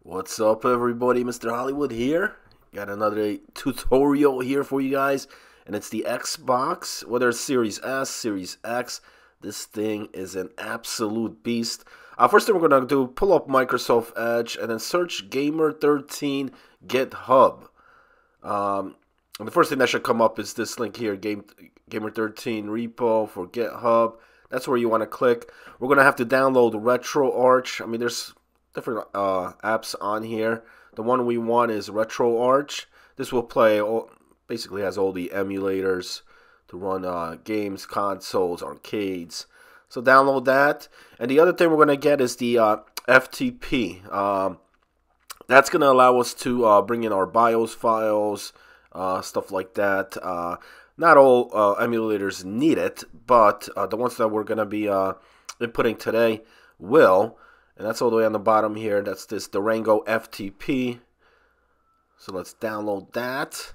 What's up, everybody? Mr. Hollywood here. Got another tutorial here for you guys, and it's the Xbox, whether it's Series S, Series X. This thing is an absolute beast. First thing we're gonna do, pull up Microsoft Edge and then search Gamer13 GitHub. And the first thing that should come up is this link here, Gamer13 repo for GitHub. That's where you want to click. We're gonna have to download RetroArch. I mean, there's different apps on here. The one we want is RetroArch. This will play basically has all the emulators to run games, consoles, arcades. So download that. And the other thing we're gonna get is the FTP. That's gonna allow us to bring in our BIOS files, stuff like that. Not all emulators need it, but the ones that we're gonna be inputting today will. And that's all the way on the bottom here. That's this Durango FTP. So let's download that.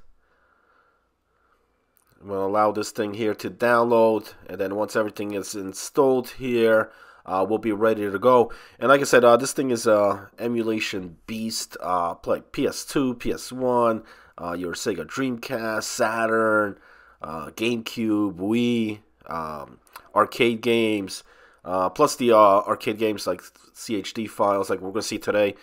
I'm going to allow this thing here to download. And then once everything is installed here, we'll be ready to go. And like I said, this thing is a emulation beast. Play PS2, PS1, your Sega Dreamcast, Saturn, GameCube, Wii, arcade games. Plus the arcade games like CHD files, like we're going to see today,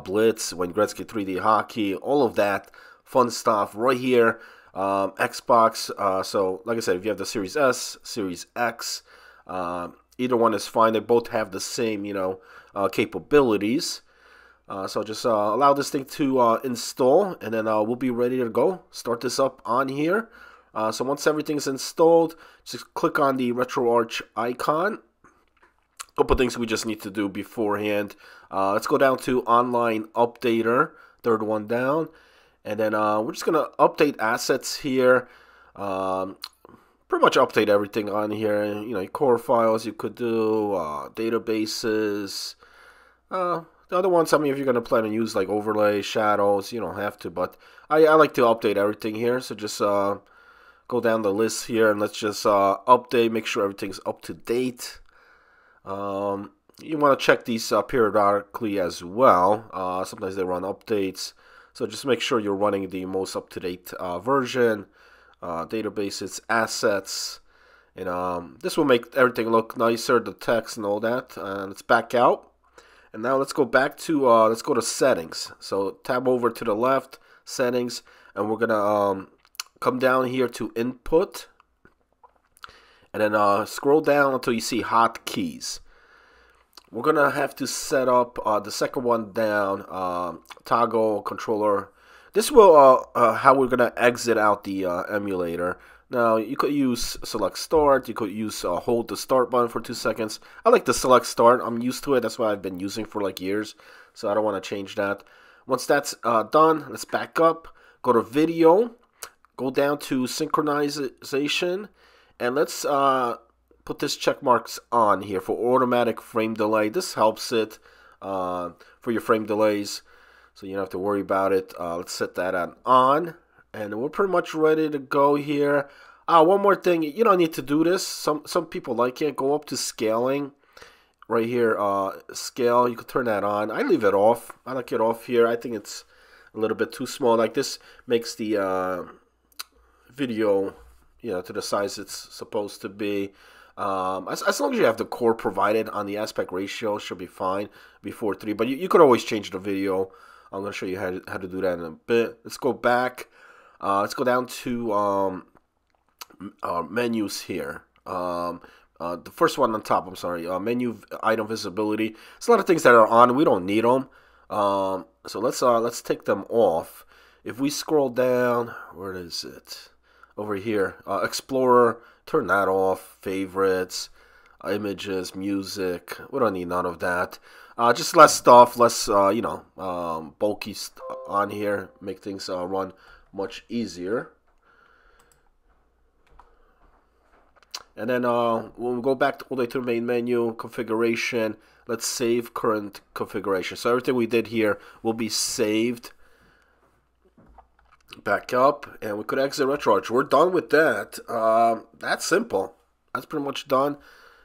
Blitz, when Gretzky 3D hockey, all of that fun stuff right here. Xbox, so like I said, if you have the Series S, Series X, either one is fine. They both have the same, capabilities. So just allow this thing to install, and then we'll be ready to go. Start this up on here. So once everything's installed, just click on the RetroArch icon. Couple things we just need to do beforehand. Let's go down to Online Updater, third one down. And then we're just going to update assets here. Pretty much update everything on here. Core files you could do, databases. The other ones, I mean, if you're going to plan to use like overlay, shadows, you don't have to. But I like to update everything here. So just go down the list here and let's just update, make sure everything's up to date. You want to check these periodically as well. Sometimes they run updates, so just make sure you're running the most up-to-date version. Databases, assets, and this will make everything look nicer, the text and all that. And let's back out, and now let's go back to let's go to settings. So tab over to the left, settings, and we're gonna come down here to input. And then scroll down until you see hotkeys. We're going to have to set up the second one down, toggle controller. This will how we're going to exit out the emulator. Now, you could use select start. You could use hold the start button for 2 seconds. I like the select start. I'm used to it. That's what I've been using for like years. So I don't want to change that. Once that's done, let's back up. Go to video. Go down to synchronization. And let's put this check marks on here for automatic frame delay. This helps it for your frame delays, so you don't have to worry about it. Let's set that on, and we're pretty much ready to go here. One more thing, you don't need to do this. Some people like it. Go up to scaling right here. Scale, you can turn that on. I leave it off. I like it off here. I think it's a little bit too small. Like this makes the video, to the size it's supposed to be. As long as you have the core provided on the aspect ratio, should be fine before 3. But you could always change the video. I'm going to show you how to do that in a bit. Let's go back. Let's go down to menus here. The first one on top, I'm sorry. Menu item visibility. There's a lot of things that are on. We don't need them. So let's take them off. If we scroll down, where is it? Over here, Explorer, turn that off. Favorites, images, music. We don't need none of that. Just less stuff, less bulky on here. Make things run much easier. And then when we go back all the way to the main menu, configuration. Let's save current configuration. So everything we did here will be saved. Back up, and we could exit RetroArch. We're done with that. That's simple. That's pretty much done.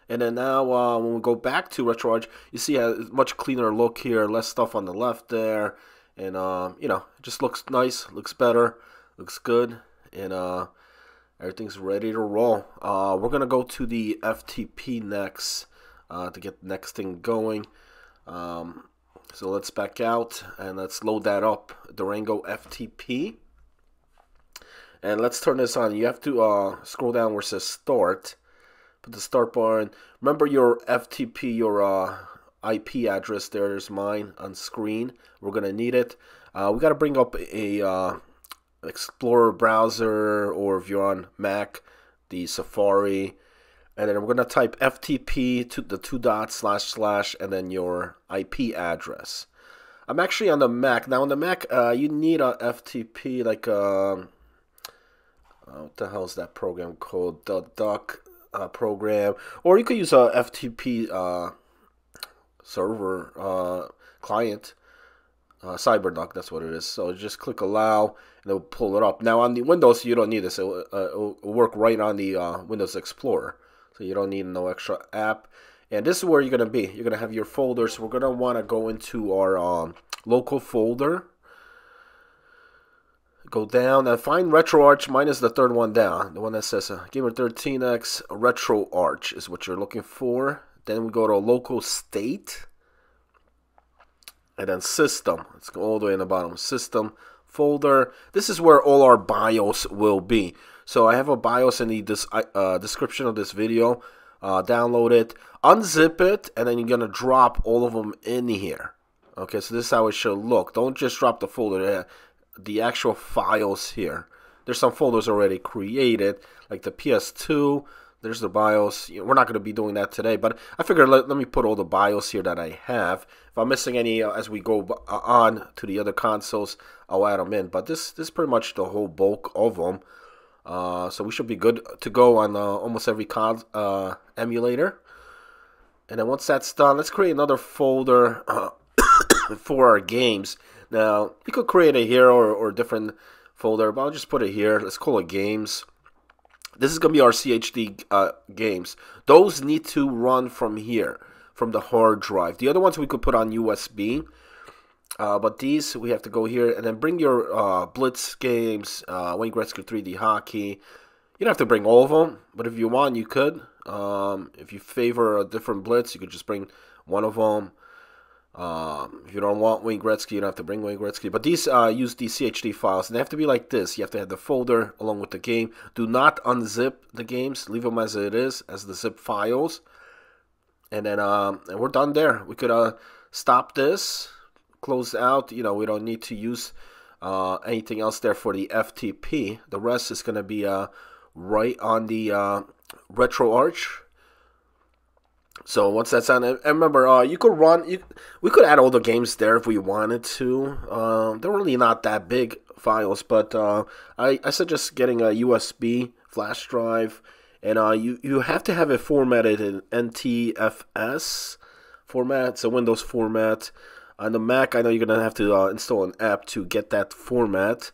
And then now when we go back to RetroArch, you see a much cleaner look here, less stuff on the left there. And, you know, it just looks nice, looks better, looks good. And everything's ready to roll. We're going to go to the FTP next to get the next thing going. So let's back out and let's load that up, Durango FTP. And let's turn this on. You have to scroll down where it says Start. Put the start bar in. Remember your FTP, your IP address there. There's mine on screen. We're going to need it. We got to bring up a Explorer browser, or if you're on Mac, the Safari. And then we're going to type FTP to the 2 dots / and then your IP address. I'm actually on the Mac. Now on the Mac, you need a FTP, like what the hell is that program called? The Duck program. Or you could use a FTP server client. CyberDuck, that's what it is. So just click allow and it'll pull it up. Now on the Windows, you don't need this. It'll work right on the Windows Explorer. So you don't need no extra app. And this is where you're going to be. You're going to have your folders. We're going to want to go into our local folder. Go down and find RetroArch. Mine is the third one down. The one that says Gamer13X RetroArch is what you're looking for. Then we go to local state. And then system. Let's go all the way in the bottom. System folder. This is where all our BIOS will be. So I have a BIOS in the description of this video. Download it. Unzip it. And then you're going to drop all of them in here. Okay, so this is how it should look. Don't just drop the folder. The actual files here. There's some folders already created. Like the PS2. There's the BIOS. We're not going to be doing that today, but I figured let me put all the BIOS here that I have. If I'm missing any as we go on to the other consoles, I'll add them in. But this is pretty much the whole bulk of them. So we should be good to go on almost every emulator. And then once that's done, let's create another folder for our games. Now, you could create a hero or a different folder, but I'll just put it here. Let's call it games. This is going to be our CHD games. Those need to run from here, from the hard drive. The other ones we could put on USB. But these, we have to go here and then bring your Blitz games, Wayne Gretzky 3D Hockey. You don't have to bring all of them, but if you want, you could. If you favor a different Blitz, you could just bring one of them. If you don't want Wayne Gretzky, you don't have to bring Wayne Gretzky. But these use these CHD files, and they have to be like this. You have to have the folder along with the game. Do not unzip the games. Leave them as it is, as the zip files. And then and we're done there. We could stop this, close out. You know, we don't need to use anything else there for the FTP. The rest is going to be right on the RetroArch. So once that's on, and remember, you could we could add all the games there if we wanted to. They're really not that big files, but I suggest getting a USB flash drive, and you have to have it formatted in NTFS format. It's a Windows format. On the Mac, I know you're gonna have to install an app to get that format.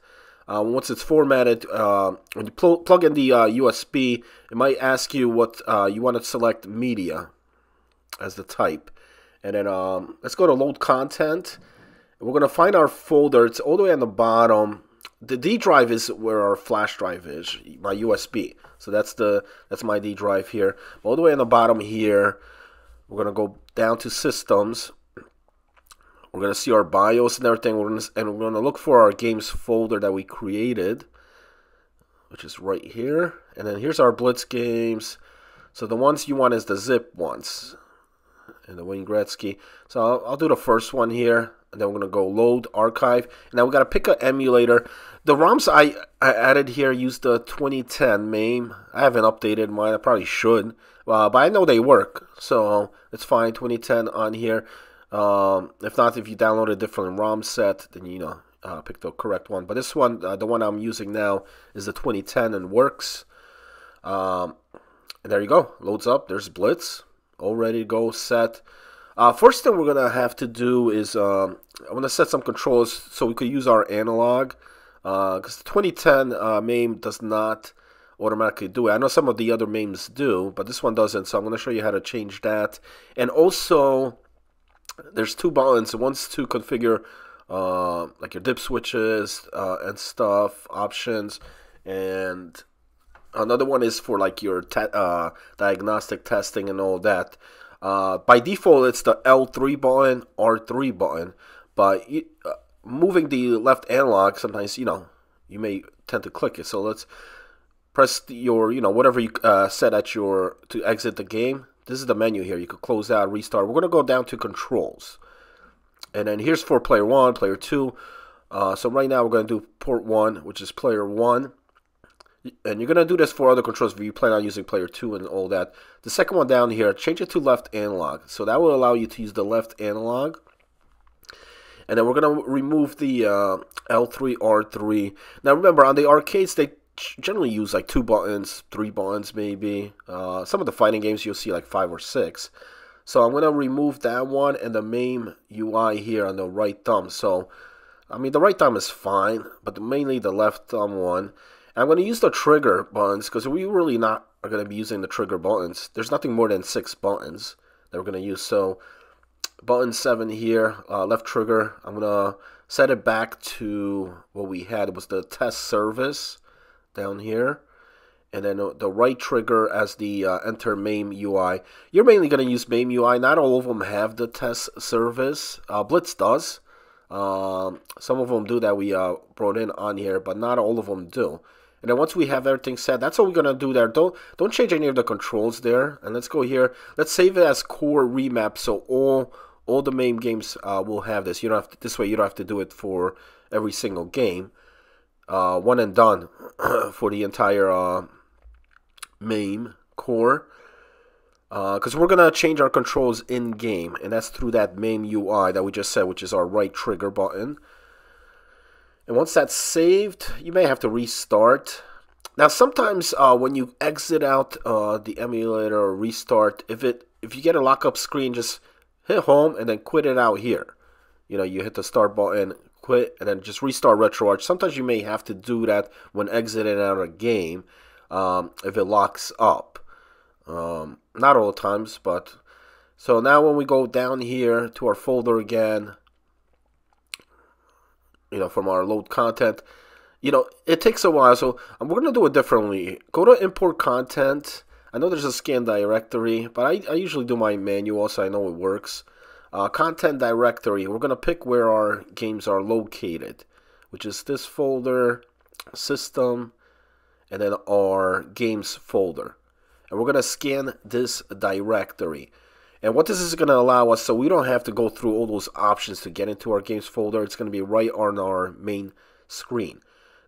Once it's formatted, when you plug in the USB, it might ask you what you want to select media as the type. And then let's go to load content. We're going to find our folder. It's all the way on the bottom. The D drive is where our flash drive is, my USB. So that's my D drive here. All the way on the bottom here, we're going to go down to systems. We're going to see our BIOS and everything. And we're going to look for our games folder that we created, which is right here. And then here's our Blitz games. So the ones you want is the zip ones. And the Wayne Gretzky. So I'll do the first one here. And then we're going to go load, archive. And now we got to pick an emulator. The ROMs I added here use the 2010 Mame. I haven't updated mine. I probably should. But I know they work. So it's fine. 2010 on here. If not, if you download a different ROM set, then you know, pick the correct one. But this one, the one I'm using now, is the 2010 and works. And there you go. Loads up. There's Blitz. All ready to go, set. First thing we're going to have to do is I'm going to set some controls so we could use our analog. Because the 2010 Mame does not automatically do it. I know some of the other Mames do, but this one doesn't, so I'm going to show you how to change that. And also, there's two buttons. One's to configure like your dip switches and stuff, options, and another one is for like your diagnostic testing and all that. By default, it's the L3 button, R3 button, but moving the left analog, sometimes, you may tend to click it. So let's press your, whatever you set at to exit the game. This is the menu here. You could close out, restart. We're going to go down to controls. And then here's for player 1, player 2. So right now we're going to do port 1, which is player 1. And you're going to do this for other controls if you plan on using player 2 and all that. The second one down here, change it to left analog. So that will allow you to use the left analog. And then we're going to remove the L3, R3. Now remember, on the arcades, they generally use like 2 buttons, 3 buttons maybe. Some of the fighting games you'll see like 5 or 6. So I'm going to remove that one and the Mame UI here on the right thumb. So, I mean, the right thumb is fine, but mainly the left thumb one. And I'm going to use the trigger buttons because we really not are going to be using the trigger buttons. There's nothing more than 6 buttons that we're going to use. So, button 7 here, left trigger. I'm going to set it back to what we had. It was the test service down here. And then the right trigger as the enter Mame UI. You're mainly going to use Mame UI. Not all of them have the test service. Blitz does. Some of them do that we brought in on here, but not all of them do. And then once we have everything set, that's all we're going to do there. Don't change any of the controls there. And let's go here. Let's save it as core remap, so all the Mame games will have this. You don't have to, this way you don't have to do it for every single game. One and done for the entire Mame core, because we're gonna change our controls in game, and that's through that Mame UI that we just said, which is our right trigger button. And once that's saved, you may have to restart. Now sometimes when you exit out the emulator or restart, if you get a lockup screen, just hit home and then quit it out here. You hit the start button, quit, and then just restart RetroArch. Sometimes you may have to do that when exiting out a game. If it locks up. Not all the times, but so now when we go down here to our folder again, from our load content, it takes a while, so we're going to do it differently. Go to import content. I know there's a scan directory, but I usually do my manual, so I know it works. Content directory, we're going to pick where our games are located, which is this folder, system, and then our games folder. And we're going to scan this directory. And what this is going to allow us, so we don't have to go through all those options to get into our games folder. It's going to be right on our main screen.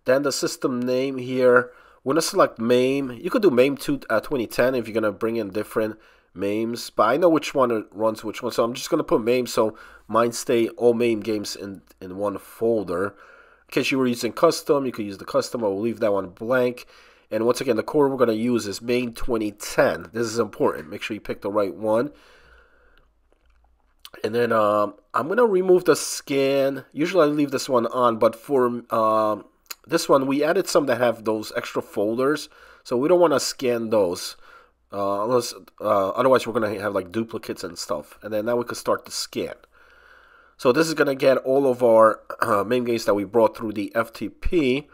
Then the system name here, we're going to select Mame. You could do Mame 2010 if you're going to bring in different Mames. But I know which one runs which one. So I'm just going to put Mame so mine stay all Mame games in one folder. In case you were using custom, you could use the custom. I will leave that one blank. And once again, the core we're going to use is Mame 2010. This is important. Make sure you pick the right one. And then I'm going to remove the scan. Usually I leave this one on, but for this one, we added some that have those extra folders. So we don't want to scan those. Otherwise we're going to have like duplicates and stuff. And then now we can start the scan. So this is going to get all of our Mame games that we brought through the FTP.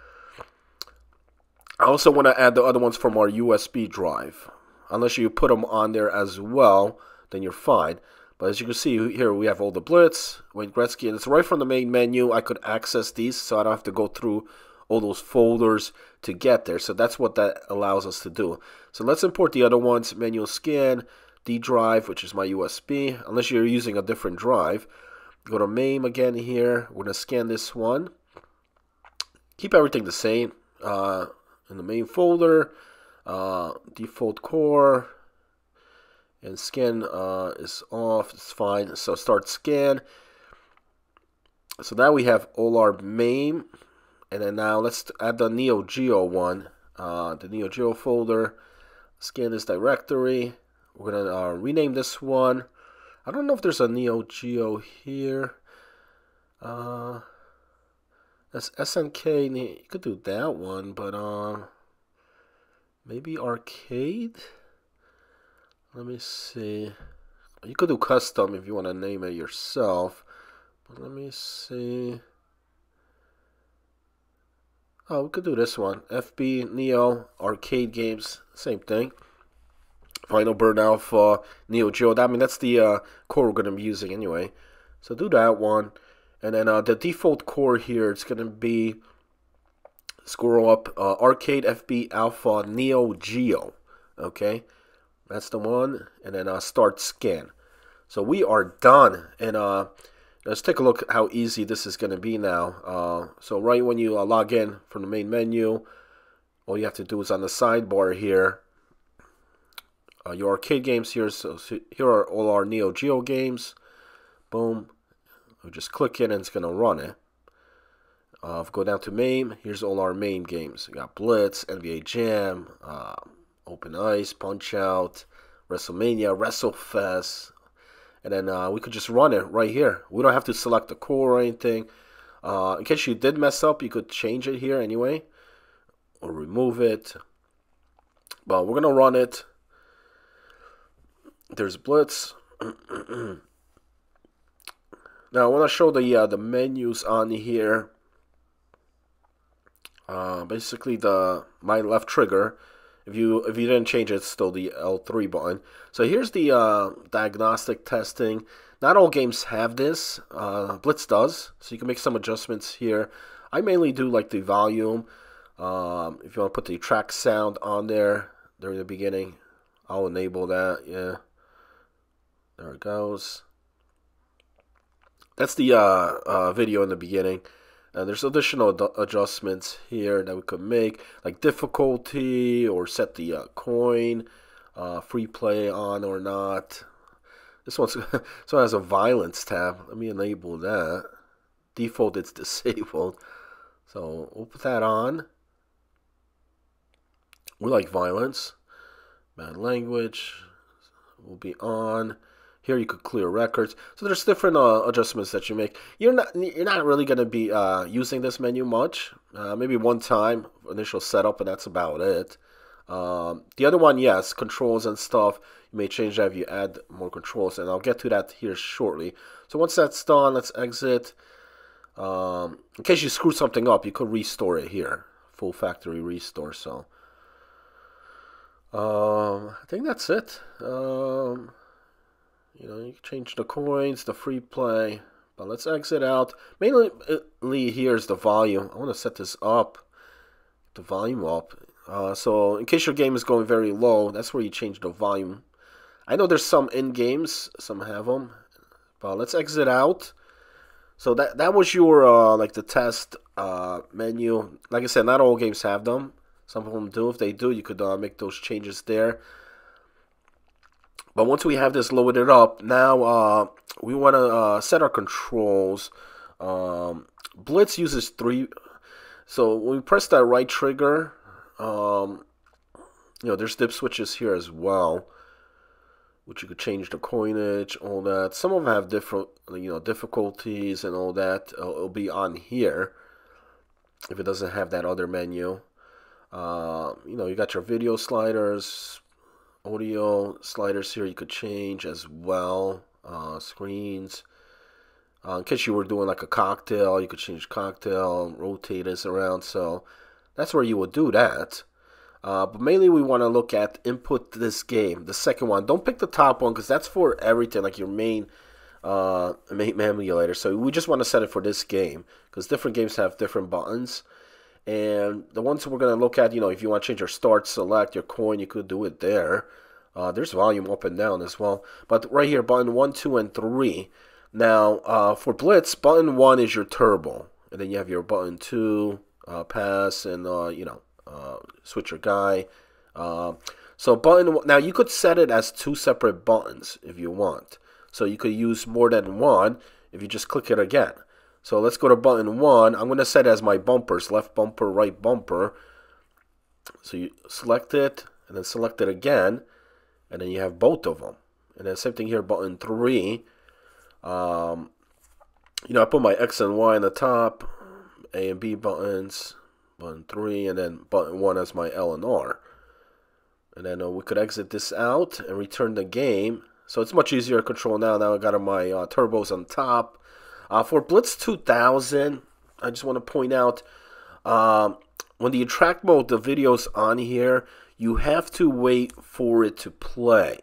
I also want to add the other ones from our USB drive. Unless you put them on there as well, then you're fine. But as you can see here, we have all the Blitz, Wayne Gretzky, and it's right from the main menu. I could access these, so I don't have to go through all those folders to get there. So that's what that allows us to do. So let's import the other ones. Manual scan, D drive, which is my USB, unless you're using a different drive. Go to Mame again here. We're going to scan this one. Keep everything the same. In the main folder, default core, and scan is off. It's fine. So start scan. So now we have all our Mame. And then now let's add the NEO-GEO one. The NEO-GEO folder. Scan this directory. We're going to rename this one. I don't know if there's a NEO-GEO here. That's SNK. You could do that one, but Maybe arcade? Let me see. You could do custom if you want to name it yourself. But let me see. Oh, we could do this one. FB, Neo, arcade games, same thing. Final Burn Alpha, NEO-GEO. I mean, that's the core we're going to be using anyway. So do that one. And then the default core here, it's going to be, scroll up, Arcade, FB, Alpha, NEO-GEO. Okay, that's the one. And then start scan. So we are done. And let's take a look at how easy this is going to be now. So right when you log in from the main menu, all you have to do is on the sidebar here, your arcade games here. So here are all our NEO-GEO games. Boom. We just click it and it's going to run it. If we go down to Mame, here's all our Mame games. We got Blitz, NBA Jam, Open Ice, Punch Out, WrestleMania, Wrestlefest. And then we could just run it right here. We don't have to select the core or anything. In case you did mess up, you could change it here anyway. Or remove it. But we're going to run it. There's Blitz. Now I want to show the menus on here. Basically my left trigger. If you didn't change it, it's still the L3 button. So here's the diagnostic testing. Not all games have this. Blitz does, so you can make some adjustments here. I mainly do like the volume. If you want to put the track sound on there during the beginning, I'll enable that. Yeah, there it goes. That's the video in the beginning. There's additional adjustments here that we could make, like difficulty, or set the coin, free play on or not. This one has a violence tab. Let me enable that. Default, it's disabled. So we'll put that on. We like violence. Bad language will be on. Here you could clear records. So there's different adjustments that you make. You're not really going to be using this menu much. Maybe one time initial setup, and that's about it. The other one, yes, controls and stuff. You may change that if you add more controls, and I'll get to that here shortly. So once that's done, let's exit. In case you screw something up, you could restore it here. Full factory restore. So I think that's it. You know, you can change the coins, the free play, but let's exit out. Mainly here's the volume. I want to set this up, the volume up. So in case your game is going very low, that's where you change the volume. I know there's some in games, some have them, but let's exit out. So that was your like the test menu. Like I said, not all games have them. Some of them do. If they do, you could make those changes there. But once we have this loaded up, now we want to set our controls. Blitz uses 3. So when we press that right trigger, you know, there's dip switches here as well, which you could change the coinage, all that. Some of them have different, you know, difficulties and all that. It'll be on here if it doesn't have that other menu. You know, you got your video sliders. Audio sliders here you could change as well. Screens. In case you were doing like a cocktail, you could change cocktail, rotate this around. So that's where you would do that. But mainly we want to look at input this game, the second one. Don't pick the top one because that's for everything, like your main emulator. So we just want to set it for this game because different games have different buttons. And the ones we're going to look at, you know, if you want to change your start, select, your coin, you could do it there. There's volume up and down as well. But right here, button 1, 2, and 3. Now, for Blitz, button 1 is your turbo. And then you have your button 2, pass, and, you know, switch your guy. So button, now you could set it as 2 separate buttons if you want. So you could use more than one if you just click it again. So let's go to button 1. I'm going to set it as my bumpers, left bumper, right bumper. So you select it, and then select it again, and then you have both of them. And then same thing here, button 3. You know, I put my X and Y on the top, A and B buttons, button 3, and then button 1 as my L and R. And then we could exit this out and return the game. So it's much easier to control now. Now I got my turbos on top. For Blitz 2000, I just want to point out, when the attract mode, the video's on here, you have to wait for it to play.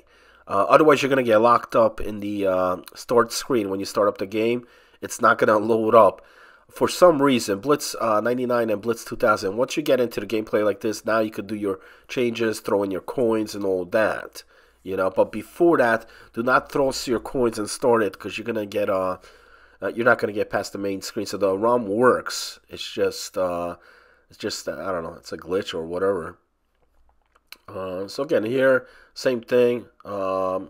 Otherwise, you're going to get locked up in the start screen when you start up the game. It's not going to load up. For some reason, Blitz 99 and Blitz 2000, once you get into the gameplay like this, now you could do your changes, throw in your coins and all that. You know, but before that, do not throw your coins and start it, because you're going to get, you're not going to get past the main screen. So the ROM works. It's just I don't know, it's a glitch or whatever. So again, here, same thing for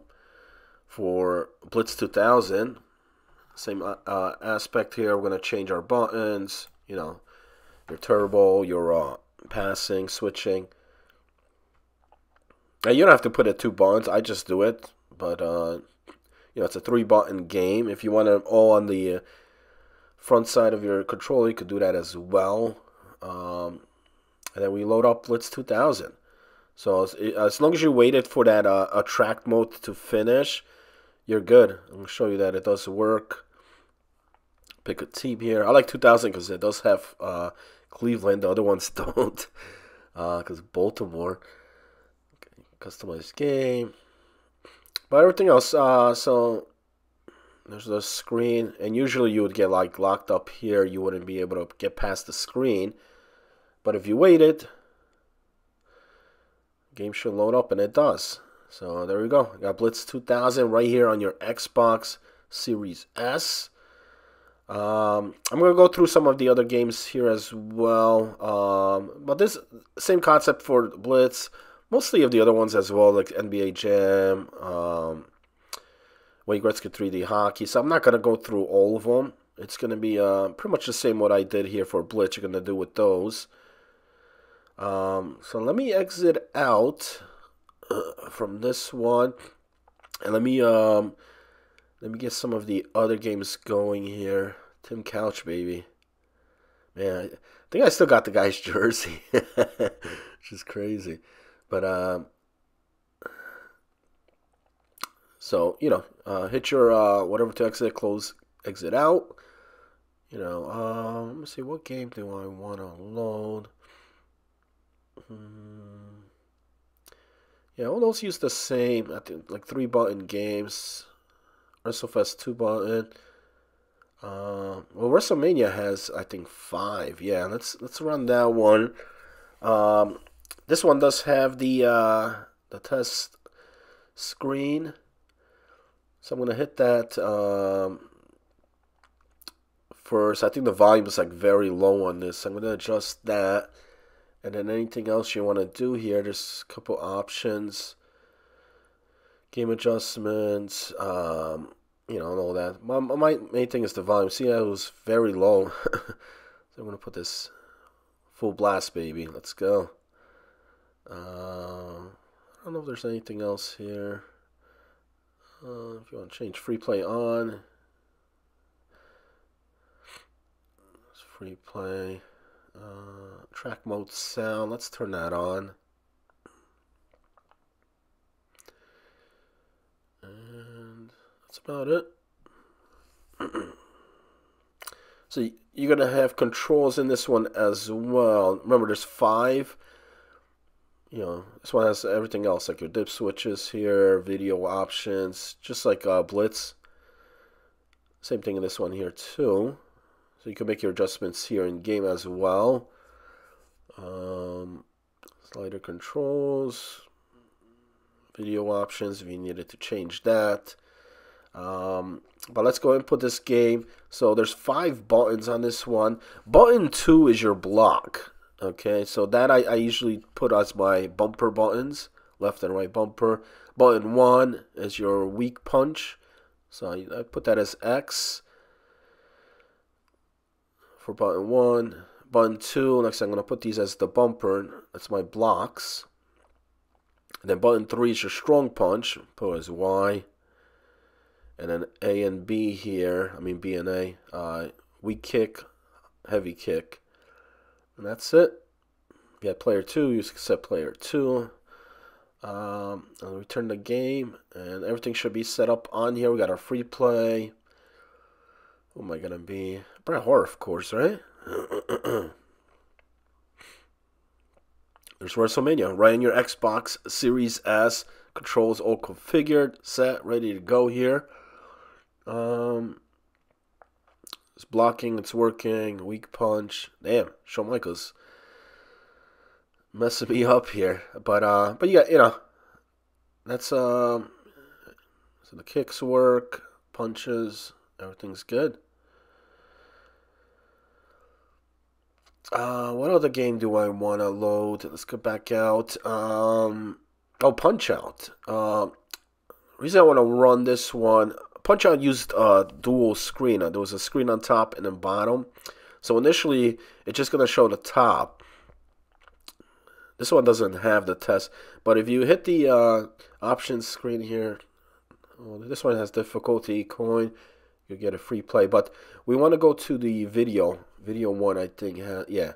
Blitz 2000. Same aspect here. We're going to change our buttons, you know, your turbo, your passing, switching. Now, you don't have to put it 2 buttons. I just do it. But, you know, it's a 3-button game. If you want it all on the front side of your controller, you could do that as well. And then we load up Blitz 2000. So as long as you waited for that attract mode to finish, you're good. I'm going to show you that it does work. Pick a team here. I like 2000 because it does have Cleveland. The other ones don't. Because Baltimore. Okay, customize game. But everything else, so there's the screen. And usually you would get like locked up here. You wouldn't be able to get past the screen. But if you waited, game should load up, and it does. So there we go. I got Blitz 2000 right here on your Xbox Series S. I'm going to go through some of the other games here as well. But this same concept for Blitz. Mostly of the other ones as well, like NBA Jam, Wayne Gretzky 3D Hockey. So I'm not going to go through all of them. It's going to be pretty much the same what I did here for Blitz. You're going to do with those. So let me exit out from this one, and let me get some of the other games going here. Tim Couch, baby, man, I think I still got the guy's jersey, which is crazy. But so you know, hit your whatever to exit, close, exit out. You know, let me see, what game do I want to load? Yeah, all those use the same, I think, like 3-button games. Wrestlefest 2-button. Well, WrestleMania has, I think, 5. Yeah, let's run that one. This one does have the test screen, so I'm gonna hit that first. I think the volume is like very low on this. I'm gonna adjust that. And then anything else you want to do here, there's a couple options. Game adjustments, you know, and all that. My main thing is the volume. See, that was very low. So I'm going to put this full blast, baby. Let's go. I don't know if there's anything else here. If you want to change free play on. It's free play. Track mode sound, let's turn that on. And that's about it. So you're going to have controls in this one as well. Remember, there's 5. You know, this one has everything else, like your dip switches here, video options, just like Blitz. Same thing in this one here too. So you can make your adjustments here in game as well. Slider controls, video options if you needed to change that. But let's go ahead and put this game. So there's 5 buttons on this one. Button 2 is your block. Okay, so that I usually put as my bumper buttons, left and right bumper. Button 1 is your weak punch. So I put that as X for button 1. Button 2, next I'm going to put these as the bumper. That's my blocks. And then button 3 is your strong punch. Put as Y. And then A and B here, I mean B and A. Weak kick, heavy kick. And that's it. You got player 2, you set player 2. I'll return the game, and everything should be set up on here. We got our free play. Who am I gonna be? Bret Hart, of course, right? There's WrestleMania right in your Xbox Series S. Controls all configured, set, ready to go here. It's blocking, it's working. Weak punch. Damn, Shawn Michaels messing me up here. But yeah, you know, that's so the kicks work, punches, everything's good. What other game do I want to load? Let's go back out. Oh, Punch Out. Reason I want to run this one. Punch Out used dual screen. There was a screen on top and then bottom. So initially, it's just gonna show the top. This one doesn't have the test, but if you hit the options screen here, oh, this one has difficulty coin. You get a free play, but we want to go to the video one, I think. Yeah.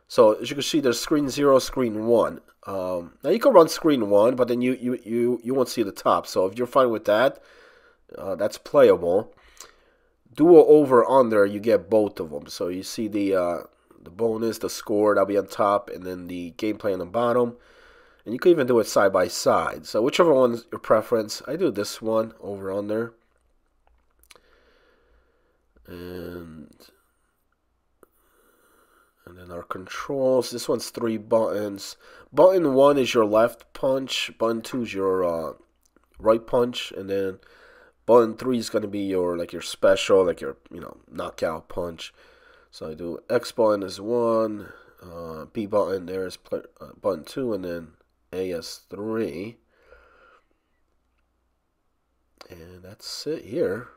So as you can see, there's screen 0, screen 1. Now you can run screen 1, but then you won't see the top. So if you're fine with that, that's playable. Dual over under, you get both of them. So you see the bonus, the score, that'll be on top, and then the gameplay on the bottom. And you can even do it side by side. So whichever one's your preference, I do this one over under. And then our controls. This one's 3 buttons. Button 1 is your left punch. Button 2 is your right punch, and then button 3 is going to be your special, like your knockout punch. So I do X button is 1, B button there is button 2, and then A is 3. And that's it here.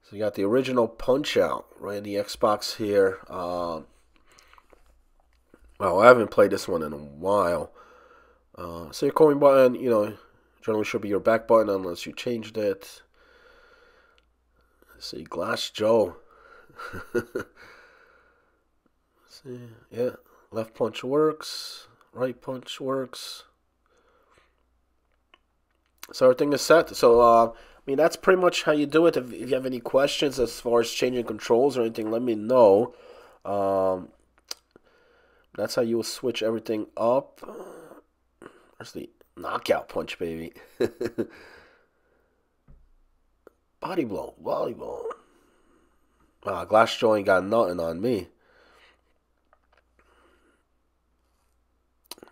So you got the original Punch Out right in the Xbox here. Well, I haven't played this one in a while. So your coin button, generally should be your back button unless you changed it. Let's see, Glass Joe. See, yeah, left punch works, right punch works. So everything is set. So that's pretty much how you do it. If you have any questions as far as changing controls or anything, let me know. That's how you will switch everything up. Where's the knockout punch, baby? Body blow, volleyball. Glass Joe ain't got nothing on me.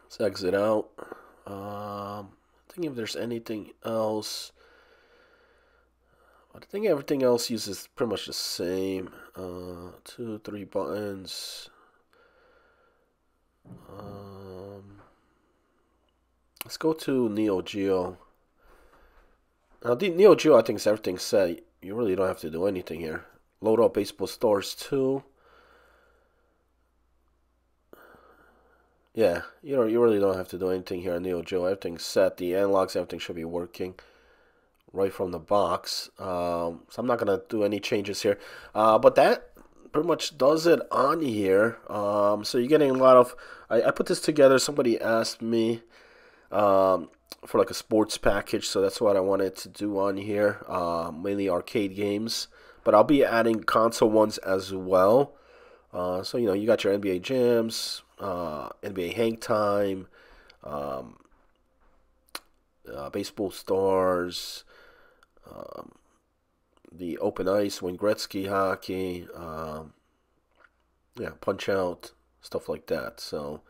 Let's exit out. Thinking if there's anything else. I think everything else uses pretty much the same. 2, 3 buttons. Let's go to NEO-GEO. Now, the NEO-GEO, I think, is everything set. You really don't have to do anything here. Load up Baseball Stars 2. Yeah, you really don't have to do anything here on NEO-GEO. Everything's set. The analogs, everything should be working right from the box. So I'm not going to do any changes here. But that pretty much does it on here. So you're getting a lot of... I put this together. Somebody asked me for like a sports package. So that's what I wanted to do on here. Mainly arcade games. But I'll be adding console ones as well. So, you got your NBA Jams, NBA Hangtime, Baseball Stars, the Open Ice, Wayne Gretzky hockey, yeah, Punch Out, stuff like that. So,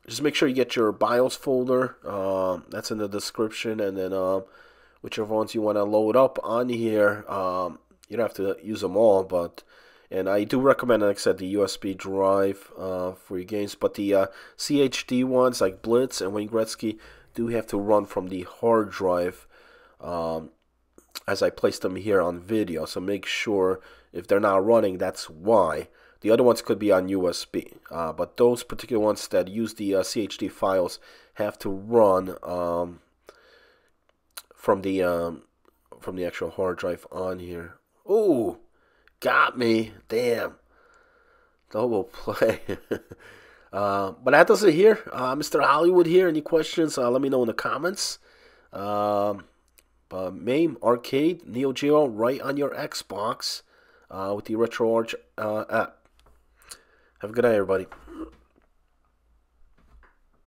just make sure you get your BIOS folder. That's in the description, and then whichever ones you want to load up on here. You don't have to use them all, and I do recommend, like I said, the USB drive for your games. But the CHD ones, like Blitz and Wayne Gretzky, do have to run from the hard drive as I place them here on video. So make sure if they're not running, that's why. The other ones could be on USB, but those particular ones that use the CHD files have to run from the actual hard drive on here. Ooh, got me! Damn, double play. But that does it here. Mr. Hollywood here. Any questions? Let me know in the comments. Mame Arcade Neo Geo right on your Xbox with the RetroArch app. Have a good day, everybody.